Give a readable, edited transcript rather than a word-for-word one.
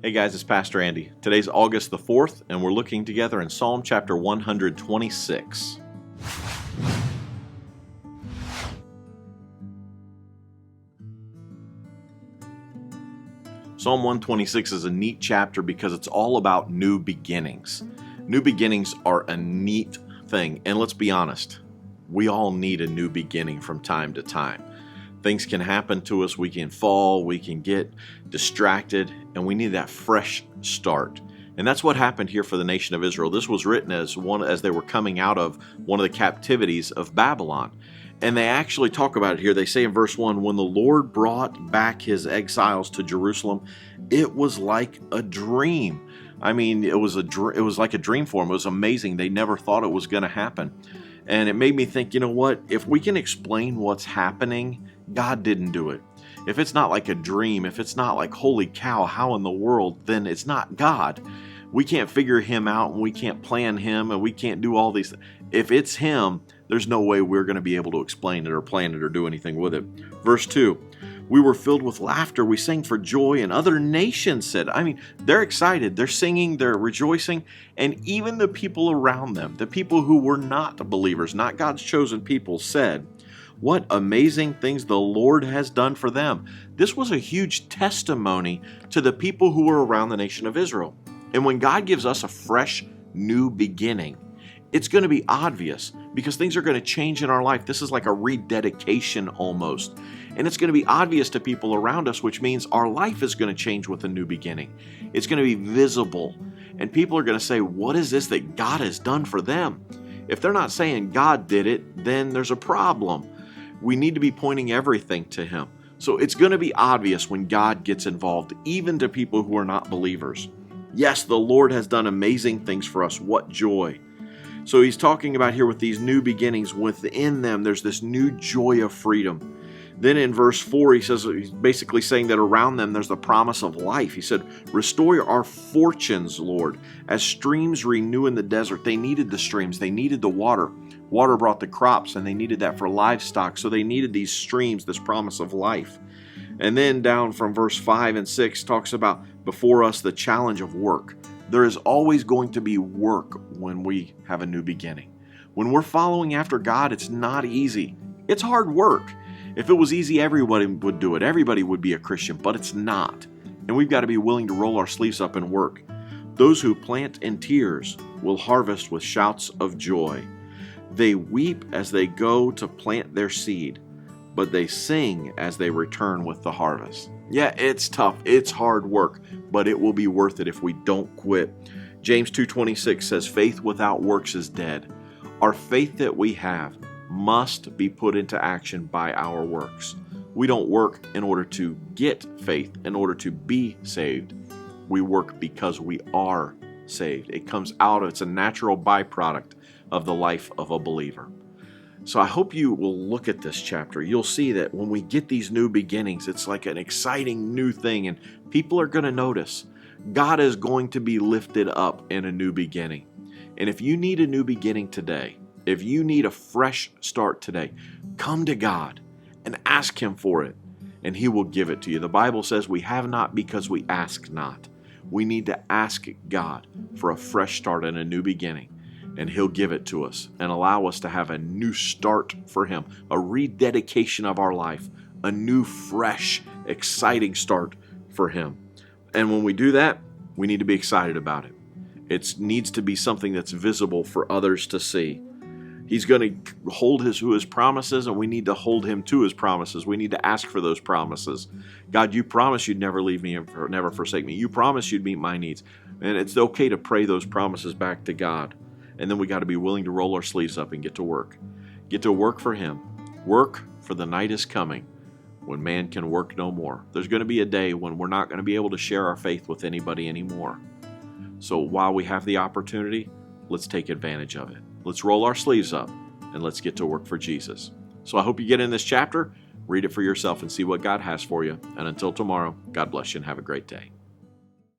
Hey guys, it's Pastor Andy. Today's August the 4th, and we're looking together in Psalm chapter 126. Psalm 126 is a neat chapter because it's all about new beginnings. New beginnings are a neat thing, and let's be honest, we all need a new beginning from time to time. Things can happen to us, we can fall, we can get distracted, and we need that fresh start. And that's what happened here for the nation of Israel. This was written as they were coming out of one of the captivities of Babylon. And they actually talk about it here. They say in verse 1, when the Lord brought back his exiles to Jerusalem, it was like a dream. I mean, it was like a dream for them. It was amazing. They never thought it was going to happen. And it made me think, you know what? If we can explain what's happening, God didn't do it. If it's not like a dream, if it's not like, holy cow, how in the world, then it's not God. We can't figure him out, and we can't plan him, and we can't do all these things. If it's him, there's no way we're going to be able to explain it or plan it or do anything with it. Verse 2, we were filled with laughter. We sang for joy, and other nations said, I mean, they're excited. They're singing, they're rejoicing. And even the people around them, the people who were not believers, not God's chosen people, said, what amazing things the Lord has done for them. This was a huge testimony to the people who were around the nation of Israel. And when God gives us a fresh new beginning, it's going to be obvious because things are going to change in our life. This is like a rededication almost. And it's going to be obvious to people around us, which means our life is going to change with a new beginning. It's going to be visible. And people are going to say, what is this that God has done for them? If they're not saying God did it, then there's a problem. We need to be pointing everything to him. So it's going to be obvious when God gets involved, even to people who are not believers. Yes, the Lord has done amazing things for us. What joy. So he's talking about here with these new beginnings. Within them, there's this new joy of freedom. Then in verse 4, he says, he's basically saying that around them, there's the promise of life. He said, restore our fortunes, Lord, as streams renew in the desert. They needed the streams. They needed the water. Water brought the crops, and they needed that for livestock. So they needed these streams, this promise of life. And then down from verse 5 and 6 talks about before us the challenge of work. There is always going to be work when we have a new beginning. When we're following after God, it's not easy. It's hard work. If it was easy, everybody would do it. Everybody would be a Christian, but it's not. And we've got to be willing to roll our sleeves up and work. Those who plant in tears will harvest with shouts of joy. They weep as they go to plant their seed, but they sing as they return with the harvest. Yeah, it's tough. It's hard work, but it will be worth it if we don't quit. James 2:26 says, faith without works is dead. Our faith that we have must be put into action by our works. We don't work in order to get faith, in order to be saved. We work because we are saved. It comes out, it's a natural byproduct of the life of a believer. So I hope you will look at this chapter. You'll see that when we get these new beginnings, it's like an exciting new thing, and people are going to notice. God is going to be lifted up in a new beginning. And if you need a new beginning today, if you need a fresh start today, come to God and ask him for it, and he will give it to you. The Bible says we have not because we ask not. We need to ask God for a fresh start and a new beginning, and he'll give it to us and allow us to have a new start for him, a rededication of our life, a new, fresh, exciting start for him. And when we do that, we need to be excited about it. It needs to be something that's visible for others to see. He's going to hold his promises, and we need to hold him to his promises. We need to ask for those promises. God, you promised you'd never leave me and never forsake me. You promised you'd meet my needs. And it's okay to pray those promises back to God. And then we got to be willing to roll our sleeves up and get to work. Get to work for him. Work, for the night is coming when man can work no more. There's going to be a day when we're not going to be able to share our faith with anybody anymore. So while we have the opportunity, let's take advantage of it. Let's roll our sleeves up and let's get to work for Jesus. So I hope you get in this chapter, read it for yourself, and see what God has for you. And until tomorrow, God bless you and have a great day.